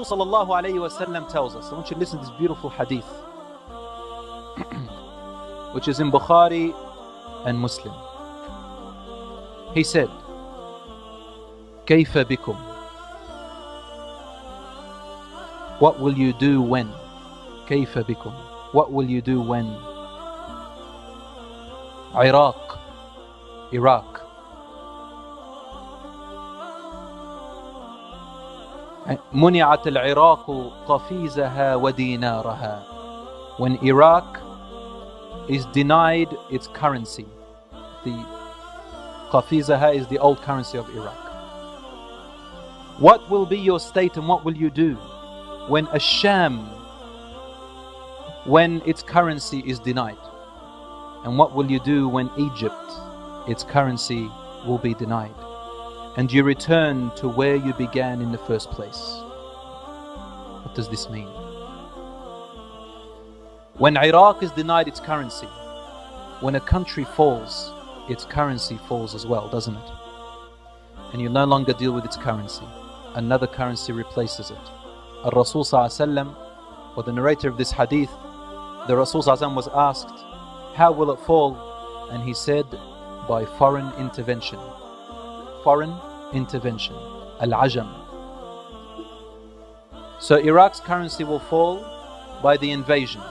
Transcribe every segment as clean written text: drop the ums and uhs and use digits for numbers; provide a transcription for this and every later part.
Rasul sallallahu alayhi wa sallam tells us, I want you to listen to this beautiful hadith, which is in Bukhari and Muslim. He said, كيف بكم? What will you do when? كيف بكم? What will you do when? Iraq, منعت العراق قفيزها ودينارها. When Iraq is denied its currency, the قفيزها is the old currency of Iraq. What will be your state and what will you do when Asham, when its currency is denied? And what will you do when Egypt, its currency will be denied? And you return to where you began in the first place. What does this mean? When Iraq is denied its currency, when a country falls, its currency falls as well, doesn't it? And you no longer deal with its currency. Another currency replaces it. Al-Rasul sallallahu alaihi wasallam, or the narrator of this hadith, the Rasul sallallahu alaihi wasallam was asked, how will it fall? And he said, by foreign intervention. Foreign intervention. Al-Ajam. So Iraq's currency will fall by the invasion,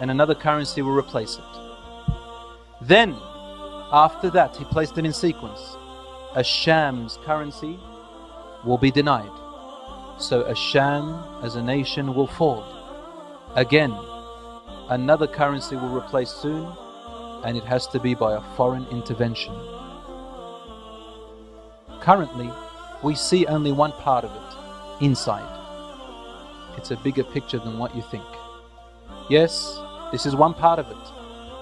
and another currency will replace it. Then, after that, he placed it in sequence. Asham's currency will be denied. So Asham as a nation will fall. Again, another currency will replace soon, and it has to be by a foreign intervention. Currently, we see only one part of it, inside. It's a bigger picture than what you think. Yes, this is one part of it.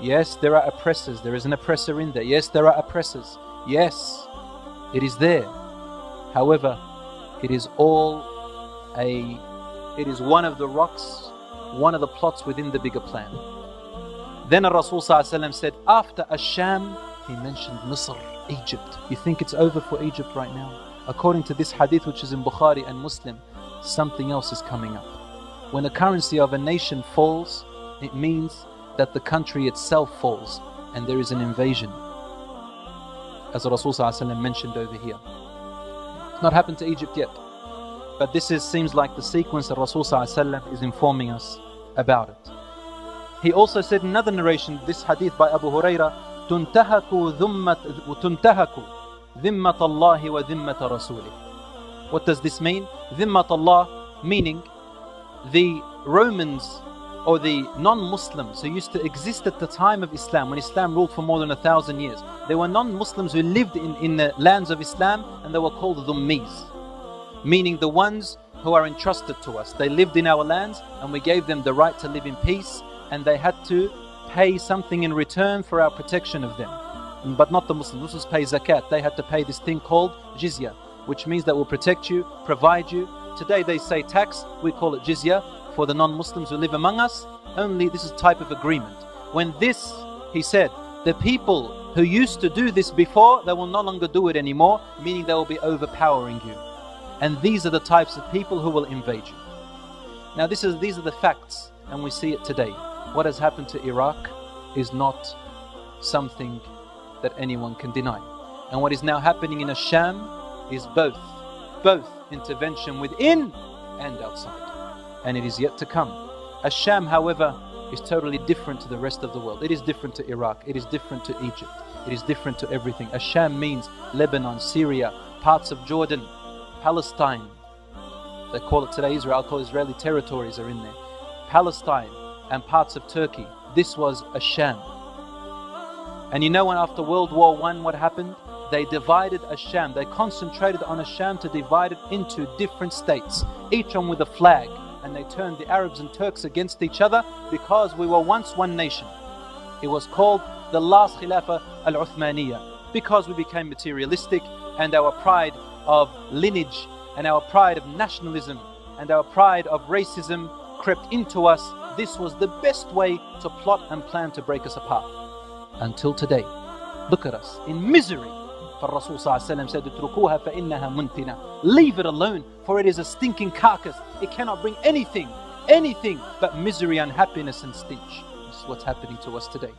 Yes, there are oppressors. There is an oppressor in there. Yes, there are oppressors. Yes, it is there. However, it is it is one of the rocks, one of the plots within the bigger plan. Then Rasul said, after Asham, he mentioned Misr, Egypt. You think it's over for Egypt right now? According to this hadith, which is in Bukhari and Muslim, something else is coming up. When the currency of a nation falls, it means that the country itself falls and there is an invasion. As Rasul mentioned over here. It's not happened to Egypt yet. But this seems like the sequence that Rasul is informing us about it. He also said in another narration, this hadith by Abu Huraira, تُنْتَهَكُ ذِمَّةَ اللَّهِ وَذِمَّةَ رَسُولِهِ. What does this mean? ذِمَّةَ Allah, meaning the Romans or the non-Muslims who used to exist at the time of Islam, when Islam ruled for more than 1,000 years. There were non-Muslims who lived in the lands of Islam, and they were called Dhummis, meaning the ones who are entrusted to us. They lived in our lands and we gave them the right to live in peace, and they had to pay something in return for our protection of them. But not the Muslims. Muslims pay zakat. They had to pay this thing called jizya, which means that will protect you, provide you. Today they say tax, we call it jizya for the non-Muslims who live among us. Only this is a type of agreement. When this, he said, the people who used to do this before, they will no longer do it anymore, meaning they will be overpowering you. And these are the types of people who will invade you. Now these are the facts, and we see it today. What has happened to Iraq is not something that anyone can deny. And what is now happening in Asham is both intervention within and outside. And it is yet to come. Asham, however, is totally different to the rest of the world. It is different to Iraq. It is different to Egypt. It is different to everything. Asham means Lebanon, Syria, parts of Jordan, Palestine. They call it today Israel. I'll call Israeli territories are in there. Palestine and parts of Turkey. This was Asham. And you know when after World War I what happened? They divided Asham. They concentrated on Asham to divide it into different states, each one with a flag. And they turned the Arabs and Turks against each other because we were once one nation. It was called the last Khilafah al-Uthmaniyya, because we became materialistic and our pride of lineage and our pride of nationalism and our pride of racism crept into us. This was the best way to plot and plan to break us apart. Until today, look at us in misery Rasul sallallahu alaihi wasallam said, "Utrukuha fa innaha muntina." Leave it alone, for it is a stinking carcass. It cannot bring anything but misery, unhappiness and stench. This is what's happening to us today.